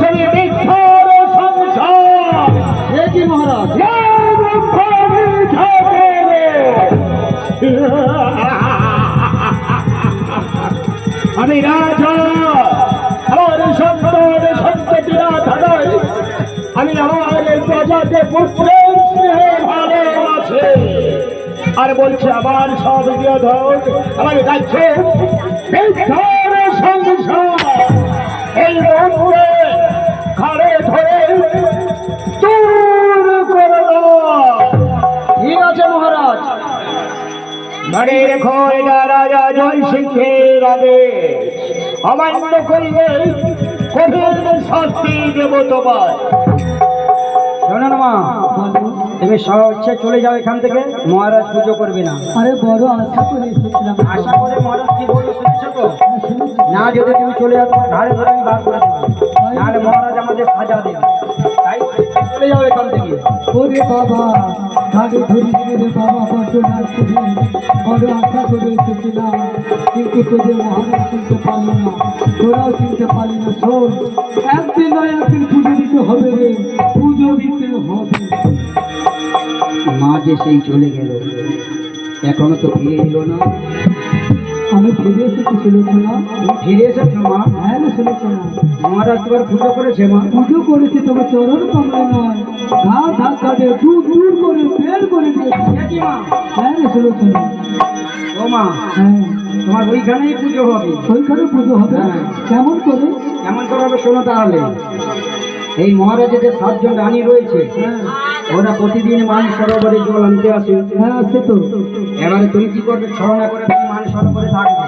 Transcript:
সেই বিখ্যাত সংসার এ কি মহারাজ? আমি রাজা, আমার সন্তান সন্ততিরা থাকায় আমি আমার প্রজাকে পুত্রের স্নেহে ভালোবাসে আর বলছে আমার সব ধর আমার রাজ্য বিখ্যাত সংসার এই মুহূর্তে ঘরে ধরে দূর করে দাও। ঠিক আছে মহারাজ। মনে রেখো এটা রাজা জয় সিংহের আদেশ, অমান্য করিলে কঠিন শাস্তি দেব তোমার। শোনো না মা, তুমি স্বেচ্ছা চলে যাও এখান থেকে, মহারাজ পুজো করবে না। আরে বড় আশা করে এসেছিলাম। আশা করে মহারাজ কি বললো শুনেছো তো? না যদি তুমি চলে যাও তোমার ঘাড়ে ধরে আমি বার করে দেবো, নাহলে মহারাজ আমাদের সাজা দেবে। তাই চলে যাও এখান থেকে। ওরে বাবা, ঘাড়ে ধরে দিলে রে বাবা, বড্ড লাগছে রে। বড় আশা করে এসেছিলাম, কিন্তু তোদের মহারাজ চিনতে পারলো না, তোরাও চিনতে পারলি না। শোন, একদিন নয় একদিন পুজো দিতে হবে রে, পুজো দিতে হবে। মা যে সেই চলে গেল, এখনো তো ফিরে এলো না। আমি ফিরে এসেছি, শুনেছ না? তুমি ফিরে এসেছো মা? হ্যাঁ রে, শুনেছ না? মহারাজ তোমার পুজো করেছে মা? পুজো করেছে, তবে চরণ কমলে নয়, ঘা ধাক্কা দিয়ে দূর দূর করে বের করে দিয়েছে। কি মা? হ্যাঁ রে, শুনেছ না? ও মা, হ্যাঁ, তোমার ওইখানেই পুজো হবে। ওইখানে পুজো হবে। হ্যাঁ। কেমন করে? কেমন করে হবে শোনো তাহলে। এই মহারাজের যে 7 জন রানী রয়েছে, হ্যাঁ ওরা প্রতিদিন মান সরোবরে জল আনতে আসে। হ্যাঁ, সে তো। এবারে তুমি কি করবে? ছলনা করে তুমি মান সরোবরে থাকবে।